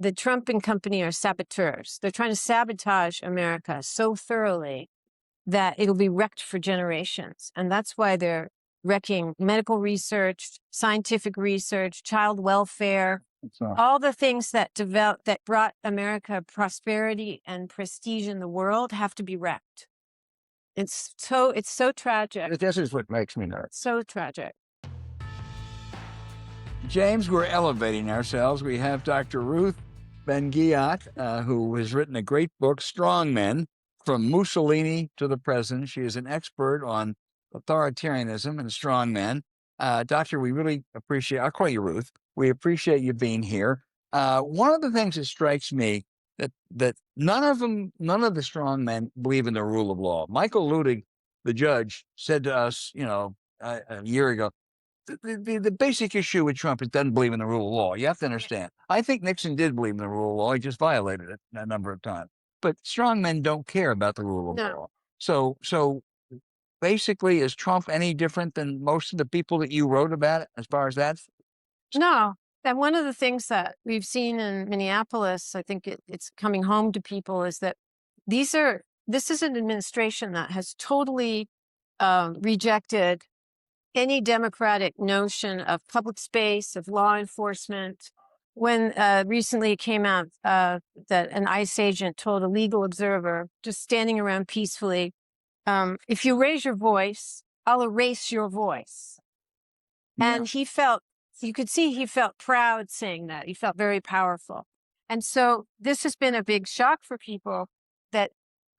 the Trump and company are saboteurs. They're trying to sabotage America so thoroughly that it'll be wrecked for generations. And that's why they're wrecking medical research, scientific research, child welfare, all the things that brought America prosperity and prestige in the world have to be wrecked. It's so tragic. This is what makes me nervous. So tragic. James, we're elevating ourselves. We have Dr. Ruth Ben-Ghiat, who has written a great book, Strongmen, From Mussolini to the Present. She is an expert on authoritarianism and strongmen. Doctor, we really appreciate, I'll call you Ruth. We appreciate you being here. One of the things that strikes me that none of the strongmen believe in the rule of law. Michael Ludig, the judge, said to us, a year ago, the basic issue with Trump is doesn't believe in the rule of law. You have to understand. I think Nixon did believe in the rule of law. He just violated it a number of times. But strongmen don't care about the rule of law. So basically, is Trump any different than most of the people that you wrote about as far as that? No. And one of the things that we've seen in Minneapolis, I think it's coming home to people, is that this is an administration that has totally rejected any democratic notion of public space, of law enforcement. When recently it came out that an ICE agent told a legal observer, just standing around peacefully, if you raise your voice, I'll erase your voice. Yeah. And you could see he felt proud saying that. He felt very powerful. And so this has been a big shock for people, that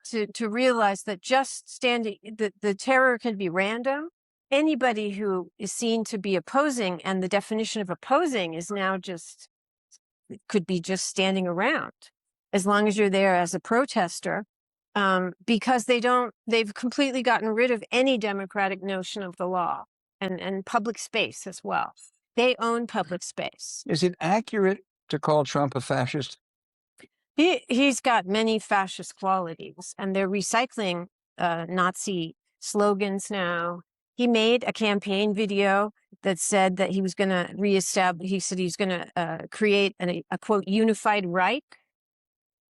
to realize that just standing, the terror can be random. Anybody who is seen to be opposing, and the definition of opposing is now could be just standing around, as long as you're there as a protester, because they've completely gotten rid of any democratic notion of the law and public space as well. They own public space. Is it accurate to call Trump a fascist? He's got many fascist qualities, and they're recycling Nazi slogans now. He made a campaign video that said that he was going to he said he's going to create a quote, unified Reich,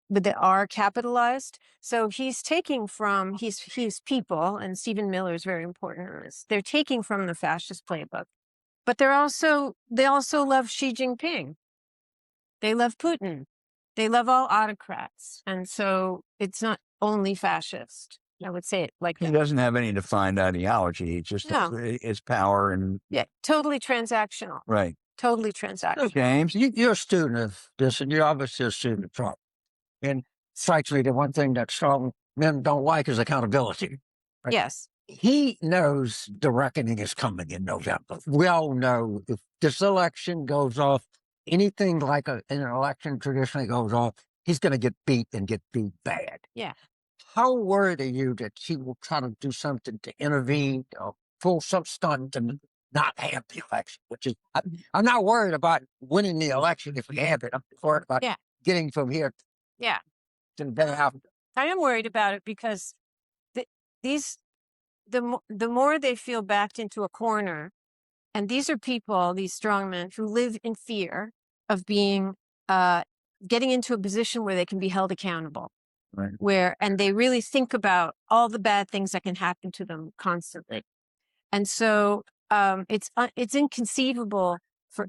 with the R capitalized. So he's taking from, he's people, and Stephen Miller is very important in this. They're taking from the fascist playbook, but they also love Xi Jinping. They love Putin. They love all autocrats. And so it's not only fascist. I would say it like that. He doesn't have any defined ideology. He just is power and... Yeah, totally transactional. Right. Totally transactional. So James, you're a student of this, and you're obviously a student of Trump. And strikes me the one thing that strong men don't like is accountability. Right? Yes. He knows the reckoning is coming in November. We all know if this election goes off, anything like an election traditionally goes off, he's going to get beat and get beat bad. Yeah. How worried are you that he will try to do something to intervene or pull some stunt and not have the election? Which is, I'm not worried about winning the election if we have it. I'm worried about getting from here to the better half. I am worried about it because the more they feel backed into a corner, and these are people, these strongmen, who live in fear of being getting into a position where they can be held accountable. Right. And they really think about all the bad things that can happen to them constantly. And so it's inconceivable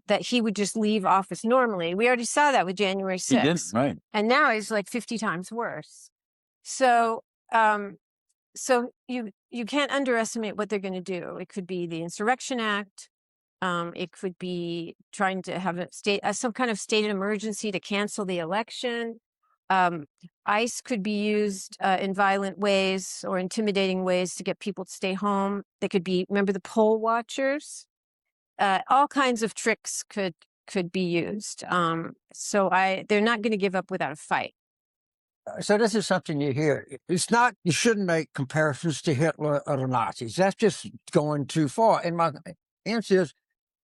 that he would just leave office normally. We already saw that with January 6th. He did, right. And now he's like 50 times worse. So you can't underestimate what they're going to do. It could be the Insurrection Act. It could be trying to have some kind of state of emergency to cancel the election. ICE could be used in violent ways or intimidating ways to get people to stay home. They could be, remember the poll watchers? All kinds of tricks could be used. So they're not going to give up without a fight. So this is something you hear. It's not, you shouldn't make comparisons to Hitler or the Nazis. That's just going too far. And my answer is,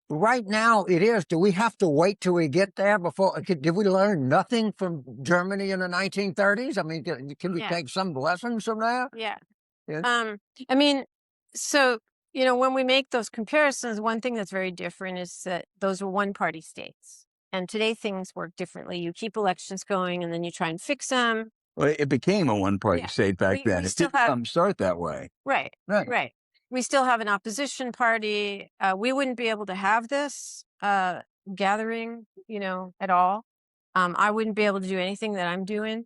right now it is. Do we have to wait till we get there before? Did we learn nothing from Germany in the 1930s? I mean, can we take some lessons from that? Yeah. Yeah. I mean, so, when we make those comparisons, one thing that's very different is that those were one-party states. And today things work differently. You keep elections going and then you try and fix them. Well, it became a one-party Yeah. state back then. We It still didn't start that way. Right. Right. Right. We still have an opposition party. We wouldn't be able to have this gathering, at all. I wouldn't be able to do anything that I'm doing.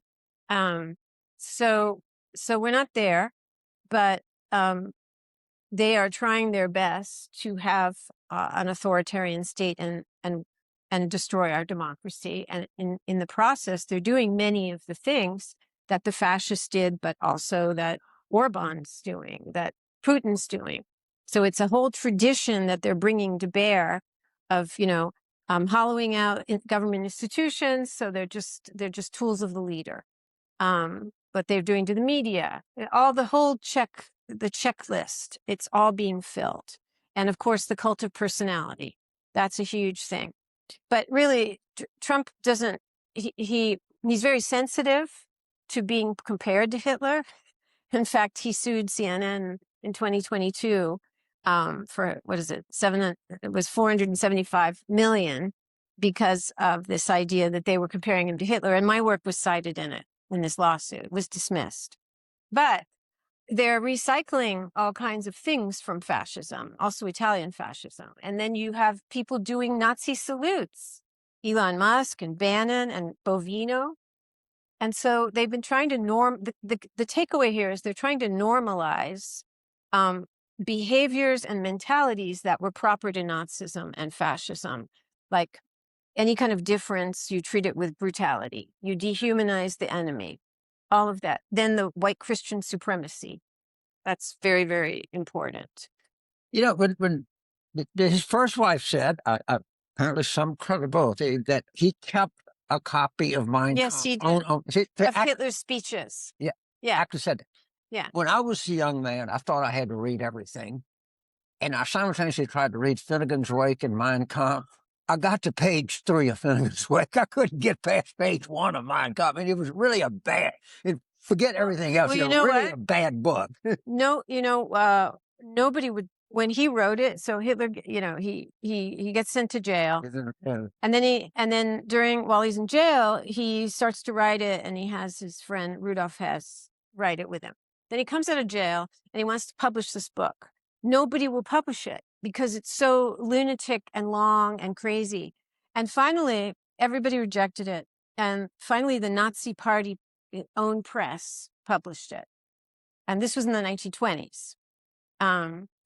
So we're not there, but they are trying their best to have an authoritarian state and destroy our democracy. And in the process, they're doing many of the things that the fascists did, but also that Orban's doing, that Putin's doing. So it's a whole tradition that they're bringing to bear of, hollowing out government institutions. So they're just tools of the leader. But they're doing to the media, all the whole the checklist, it's all being filled. And of course, the cult of personality, that's a huge thing. But really, Trump doesn't, he's very sensitive to being compared to Hitler. In fact, he sued CNN in 2022 for, what is it, it was 475 million because of this idea that they were comparing him to Hitler. And my work was cited in it, in this lawsuit. It was dismissed. But they're recycling all kinds of things from fascism, also Italian fascism. And then you have people doing Nazi salutes, Elon Musk and Bannon and Bovino. And so they've been trying to the takeaway here is they're trying to normalize behaviors and mentalities that were proper to Nazism and fascism. Like any kind of difference, you treat it with brutality. You dehumanize the enemy, all of that. Then the white Christian supremacy. That's very, very important. When his first wife said, apparently some credibility, that he kept a copy of Mein Yes, he Kampf. did. Of Hitler's speeches. Yeah. Yeah. Actor said that. Yeah. When I was a young man, I thought I had to read everything. And I simultaneously tried to read Finnegan's Wake and Mein Kampf. I got to page 3 of Finnegan's Wake. I couldn't get past page 1 of Mein Kampf. I mean, it was really forget everything else. Well, really a bad book. No, nobody would, when he wrote it. So Hitler, he gets sent to jail. And then while he's in jail, he starts to write it, and he has his friend Rudolf Hess write it with him. Then he comes out of jail and he wants to publish this book. Nobody will publish it because it's so lunatic and long and crazy. And finally, everybody rejected it. And finally, the Nazi Party own press published it. And this was in the 1920s.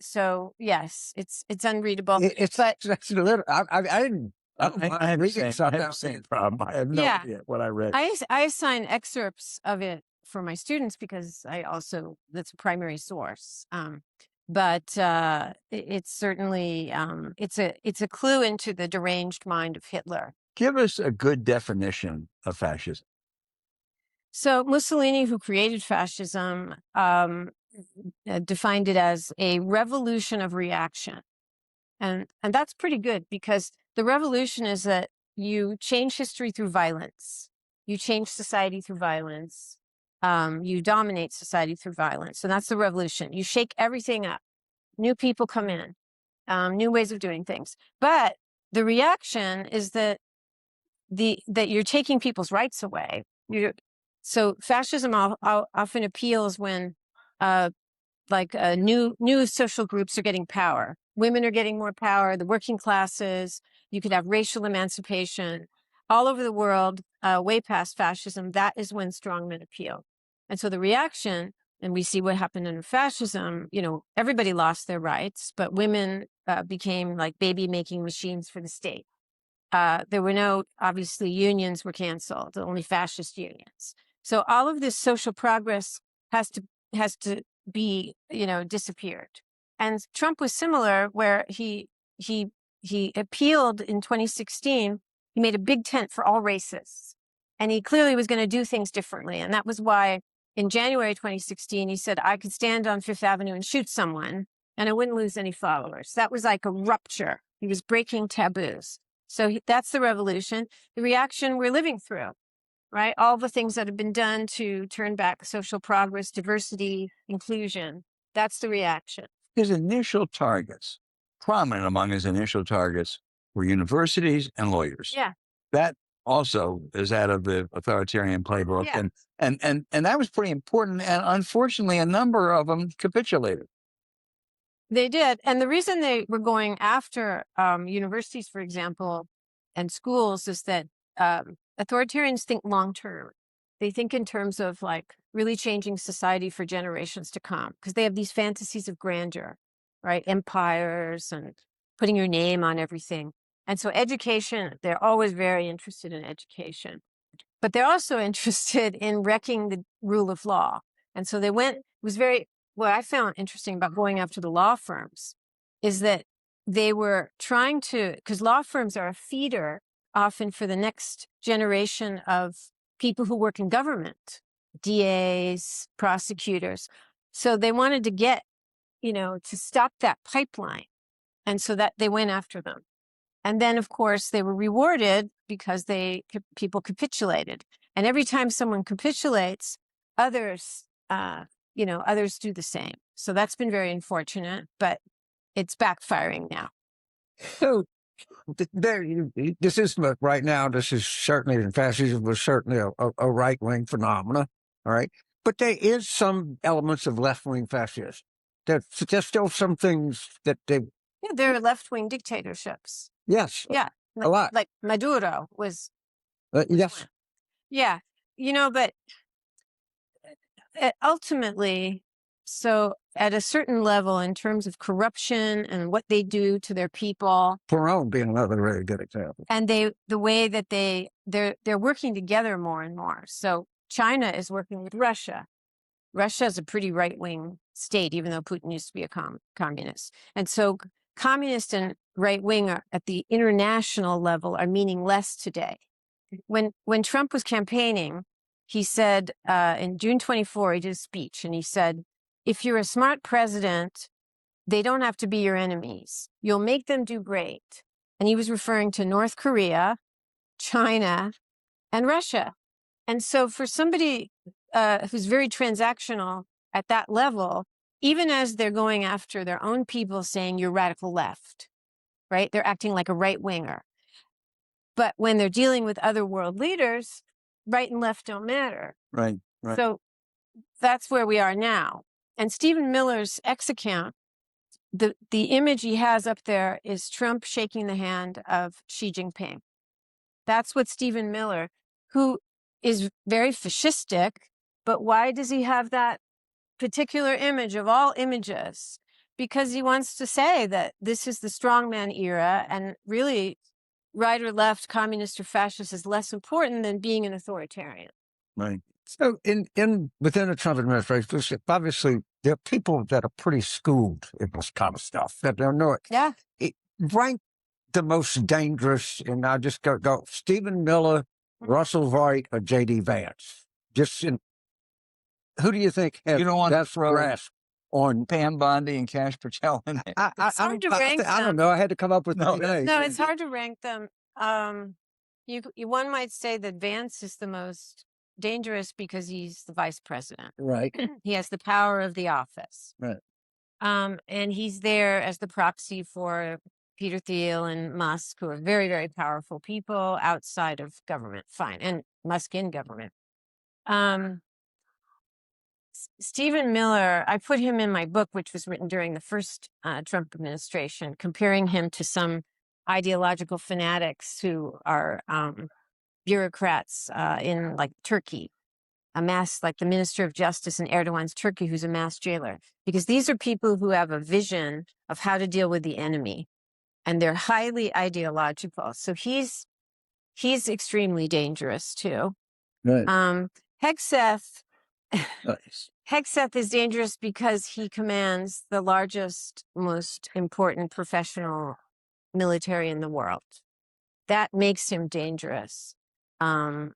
So yes, it's unreadable. It's a little. I didn't. I have the same problem. I have no idea what I read. I assign excerpts of it for my students because that's a primary source. But it's certainly it's a clue into the deranged mind of Hitler. Give us a good definition of fascism. So Mussolini, who created fascism, defined it as a revolution of reaction. And that's pretty good because the revolution is that you change history through violence. You change society through violence. You dominate society through violence. So that's the revolution. You shake everything up. New people come in, new ways of doing things. But the reaction is that you're taking people's rights away. So fascism often appeals when new social groups are getting power. Women are getting more power, the working classes. You could have racial emancipation all over the world, way past fascism. That is when strongmen appeal. And so the reaction, and we see what happened in fascism, everybody lost their rights, but women became like baby-making machines for the state. There were obviously, unions were canceled, only fascist unions. So all of this social progress has to be, disappeared. And Trump was similar, where he appealed in 2016. He made a big tent for all races, and he clearly was going to do things differently. And that was why in January 2016, he said, I could stand on Fifth Avenue and shoot someone and I wouldn't lose any followers. That was like a rupture. He was breaking taboos. So that's the revolution, the reaction we're living through, right? All the things that have been done to turn back social progress, diversity, inclusion. That's the reaction. His initial targets, prominent among his initial targets, were universities and lawyers. Yeah. that also is out of the authoritarian playbook. Yeah. And that was pretty important. And unfortunately, a number of them capitulated. They did. And the reason they were going after universities, for example, and schools is that authoritarians think long term. They think in terms of like really changing society for generations to come, because they have these fantasies of grandeur, right? Empires and putting your name on everything. And so education, they're always very interested in education. But they're also interested in wrecking the rule of law. And so they went, it was very, what I found interesting about going after the law firms is that they were trying to, because law firms are a feeder often for the next generation of people who work in government, DAs, prosecutors. So they wanted to get, to stop that pipeline. And so that they went after them. And then, of course, they were rewarded because people capitulated. And every time someone capitulates, others, others do the same. So that's been very unfortunate, but it's backfiring now. So this is right now. This is certainly, and fascism was certainly a right-wing phenomena. All right, but there is some elements of left-wing fascism. There's still some things that they. Yeah, there are left-wing dictatorships. Yes. Yeah, a lot. Like Maduro was. Yes. One. Yeah, but ultimately, so at a certain level, in terms of corruption and what they do to their people, Perón being another very good example, and the way that they're working together more and more. So China is working with Russia. Russia is a pretty right-wing state, even though Putin used to be a communist. And so communist and right-wing at the international level are meaning less today. When Trump was campaigning, he said in June 24, he did a speech, and he said, if you're a smart president, they don't have to be your enemies. You'll make them do great. And he was referring to North Korea, China, and Russia. And so for somebody who's very transactional at that level, even as they're going after their own people saying you're radical left, right? They're acting like a right winger. But when they're dealing with other world leaders, right and left don't matter. Right. So that's where we are now. And Stephen Miller's X account, the image he has up there is Trump shaking the hand of Xi Jinping. That's what Stephen Miller, who is very fascistic, but why does he have that particular image of all images? Because he wants to say that this is the strongman era, and really right or left, communist or fascist is less important than being an authoritarian. Right. So within the Trump administration, obviously there are people that are pretty schooled in this kind of stuff that don't know it. Yeah. Rank the most dangerous, and I'll just go Stephen Miller, Russell Vought, or J.D. Vance. Who do you think has that grasp on Pam Bondi and Cash Patel? It's hard to rank them. I don't know. I had to come up with No, it's hard to rank them. One might say that Vance is the most dangerous because he's the vice president. Right. He has the power of the office. Right. And he's there as the proxy for Peter Thiel and Musk, who are very, very powerful people outside of government. Fine. And Musk in government. Stephen Miller, I put him in my book, which was written during the first Trump administration, comparing him to some ideological fanatics who are bureaucrats in like Turkey, like the Minister of Justice in Erdogan's Turkey, who's a mass jailer. Because these are people who have a vision of how to deal with the enemy, and they're highly ideological. So he's extremely dangerous too. Right. Hegseth is dangerous because he commands the largest, most important professional military in the world. That makes him dangerous. And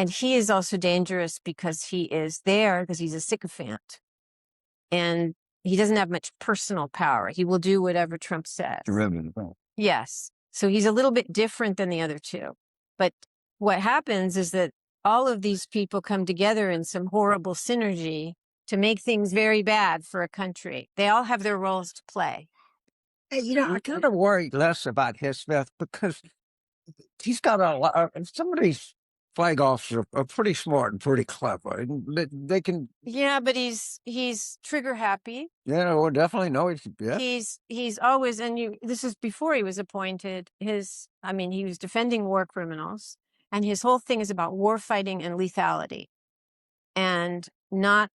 he is also dangerous because he is there because he's a sycophant. And he doesn't have much personal power. He will do whatever Trump says. Yes. So he's a little bit different than the other two. But what happens is that all of these people come together in some horrible synergy to make things very bad for a country. They all have their roles to play. Hey, I kind of worry less about Hegseth because he's got a lot. Some of these flag officers are pretty smart and pretty clever. And they can. Yeah, but he's trigger happy. Yeah, well, definitely no. Yeah. He's always, and this is before he was appointed. He was defending war criminals, and his whole thing is about war fighting and lethality, and not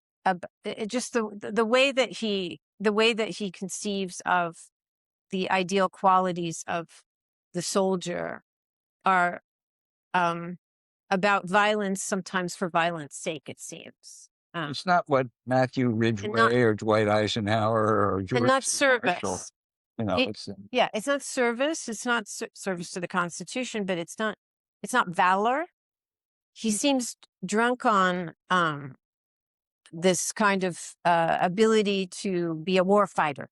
just the way that he conceives of the ideal qualities of the soldier are about violence, sometimes for violence sake, it seems. It's not what Matthew Ridgway or Dwight Eisenhower or George and not Marshall, service. it's It's not service. It's not service to the Constitution, but it's not valor. He seems drunk on this kind of ability to be a war fighter.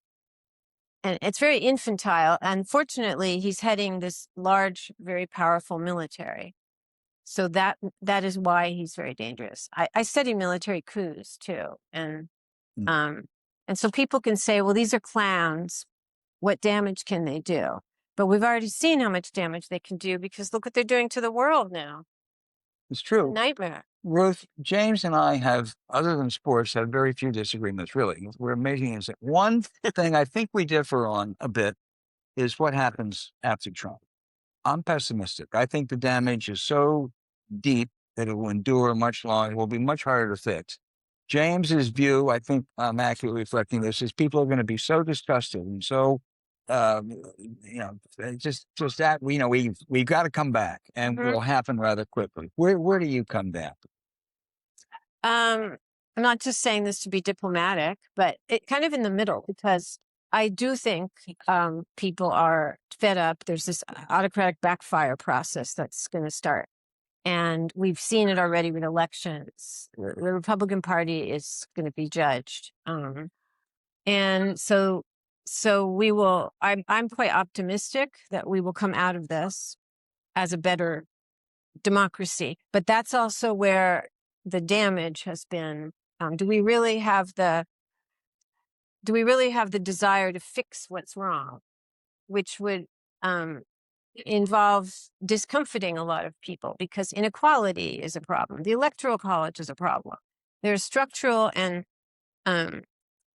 And it's very infantile. Unfortunately, he's heading this large, very powerful military. So that is why he's very dangerous. I study military coups too. And so people can say, well, these are clowns. What damage can they do? But we've already seen how much damage they can do, because look what they're doing to the world now. It's true. Nightmare. Ruth, James and I have, other than sports, had very few disagreements, really. We're amazing. Is that one thing I think we differ on a bit is what happens after Trump. I'm pessimistic. I think the damage is so deep that it will endure much longer. It will be much harder to fix. James's view, I think I'm accurately reflecting this, is people are going to be so disgusted and so, just that, we've got to come back, and it will happen rather quickly. Where do you come down? I'm not just saying this to be diplomatic, but it kind of in the middle, because I do think people are fed up. There's this autocratic backfire process that's going to start. And we've seen it already with elections. The Republican Party is going to be judged. And so we will, I'm quite optimistic that we will come out of this as a better democracy. But that's also where the damage has been. Do we really have the desire to fix what's wrong, which would involve discomfiting a lot of people, because inequality is a problem. The Electoral College is a problem. There's structural and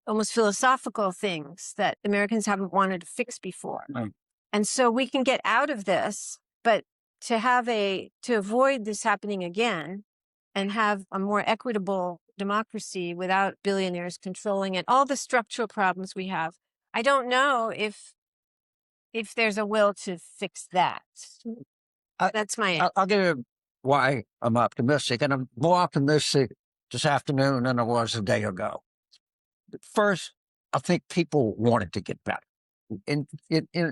almost philosophical things that Americans haven't wanted to fix before. Right. And so we can get out of this, but to avoid this happening again and have a more equitable democracy without billionaires controlling it, all the structural problems we have, I don't know if there's a will to fix that. That's my answer. I'll give you why I'm optimistic, and I'm more optimistic this afternoon than I was a day ago. First, I think people want it to get better. In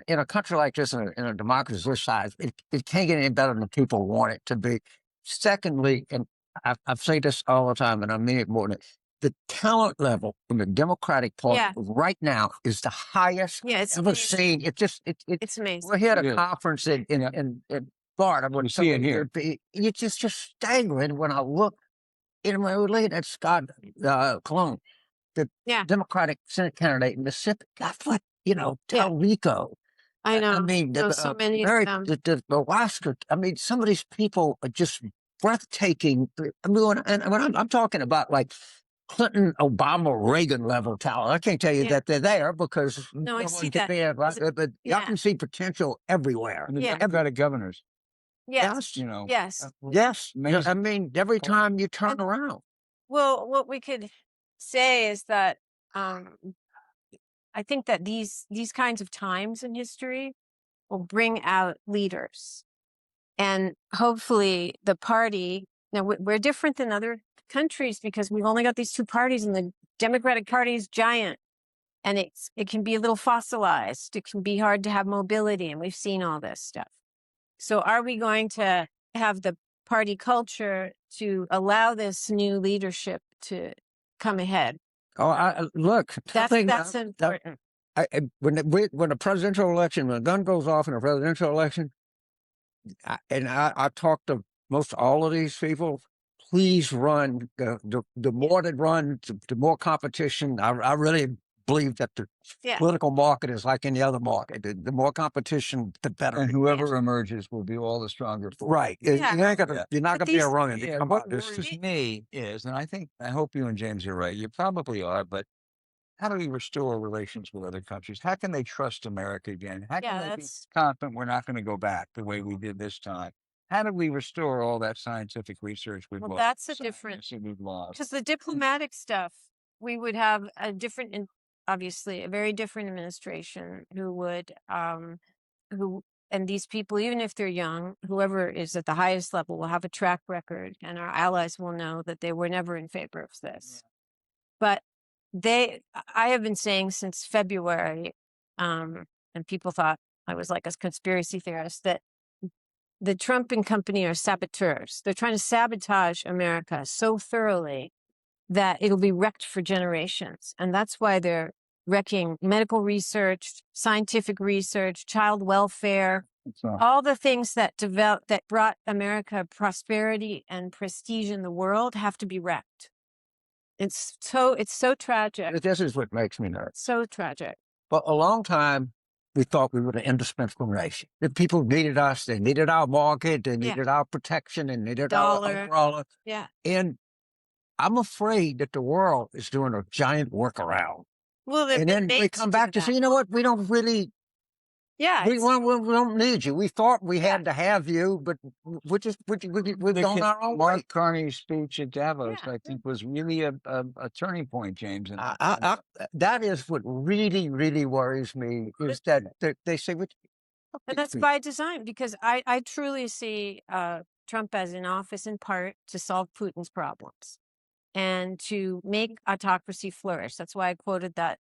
a country like this, in a democracy this size, it can't get any better than people want it to be. Secondly, and I've said this all the time, and I mean it more than the talent level in the Democratic Party right now is the highest it's ever amazing. seen. It's amazing. We're here at a conference in Florida. You see it here. It's just staggering when I look. When we look at Scott Cologne, the Democratic Senate candidate in Mississippi, that's what Talrico. I know. I mean, so many of them. the Alaska. I mean, some of these people are just breathtaking. I mean, and when I'm talking about like Clinton, Obama, Reagan level talent, I can't tell you that they're there, because no, I see that. But I can see potential everywhere. And the Democratic governors. Yes. Yes. I mean, every time you turn around. Well, what we could say is that I think that these kinds of times in history will bring out leaders, and hopefully the party. Now we're different than other countries because we've only got these two parties, and the Democratic Party is giant, and it can be a little fossilized. It can be hard to have mobility, and we've seen all this stuff. So are we going to have the party culture to allow this new leadership to come ahead? Oh, look, that's important. When a presidential election, when a gun goes off in a presidential election, I talk to most all of these people. Please run. The more that run, the more competition. I really believe that the Yeah. political market is like any other market. The more competition, the better. And whoever emerges will be all the stronger for it. Right. Yeah. You ain't gonna, Yeah. you're not But going to be a these- runner. Yeah, what worries me is, and I hope you and James are right, you probably are, but how do we restore relations with other countries? How can they trust America again? How can they be confident we're not going to go back the way we did this time? How do we restore all that scientific research we've lost? That's a different, we've lost. because the diplomatic stuff, we would have a different, obviously, a very different administration who would, and these people, even if they're young, whoever is at the highest level will have a track record, and our allies will know that they were never in favor of this. But I have been saying since February, and people thought I was like a conspiracy theorist, that the Trump and company are saboteurs. They're trying to sabotage America so thoroughly that it'll be wrecked for generations. And that's why they're wrecking medical research, scientific research, child welfare, all the things that brought America prosperity and prestige in the world have to be wrecked. It's so tragic. This is what makes me nervous. So tragic. For a long time, we thought we were an indispensable nation. The people needed us. They needed our market. They needed our protection. They needed our umbrella. Yeah. And I'm afraid that the world is doing a giant workaround. Well, and then we come back to say, you know what? We don't really. Yeah. We don't need you. We thought we had to have you, but we're going our own way. Mark Carney's speech at Davos, I think, was really a turning point, James. And that is what really, really worries me, is that they say, and that's by design, because I truly see Trump as in office in part to solve Putin's problems and to make autocracy flourish. That's why I quoted that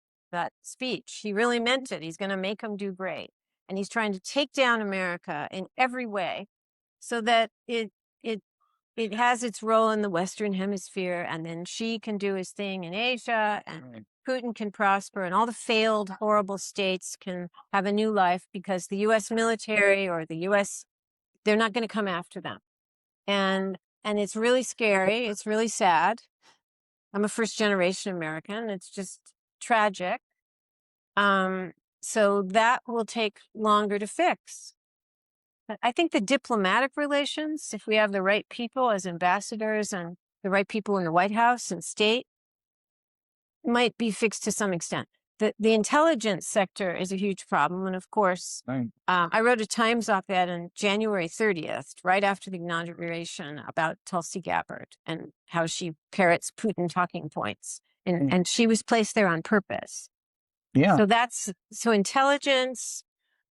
speech. He really meant it. He's going to make them do great. And he's trying to take down America in every way so that it has its role in the Western Hemisphere, and then Xi can do his thing in Asia, and Putin can prosper, and all the failed, horrible states can have a new life because the U.S. military or the U.S., they're not going to come after them. And it's really scary. It's really sad. I'm a first-generation American. It's just tragic. So that will take longer to fix. But I think the diplomatic relations, if we have the right people as ambassadors and the right people in the White House and state, might be fixed to some extent. The intelligence sector is a huge problem. And of course, I wrote a Times op-ed on January 30th, right after the inauguration, about Tulsi Gabbard and how she parrots Putin talking points. And she was placed there on purpose. Yeah. So intelligence,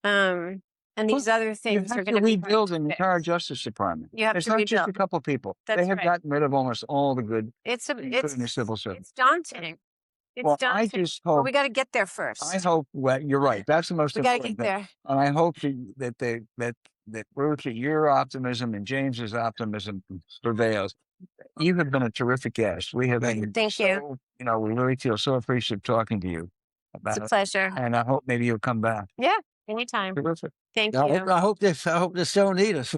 and these other things are going to rebuild an entire Justice Department. It's not just a couple people. They have gotten rid of almost all the good. It's the civil service. It's daunting. It's daunting. I just hope. But we got to get there first. I hope. Well, you're right. That's the most important thing. We got to get there. And I hope that Ruth, your optimism and James's optimism prevails. You have been a terrific guest. We have been. Thank you. We really feel so appreciative talking to you. It's a pleasure. And I hope maybe you'll come back. Yeah, anytime. Terrific. Thank you. I hope this show need us.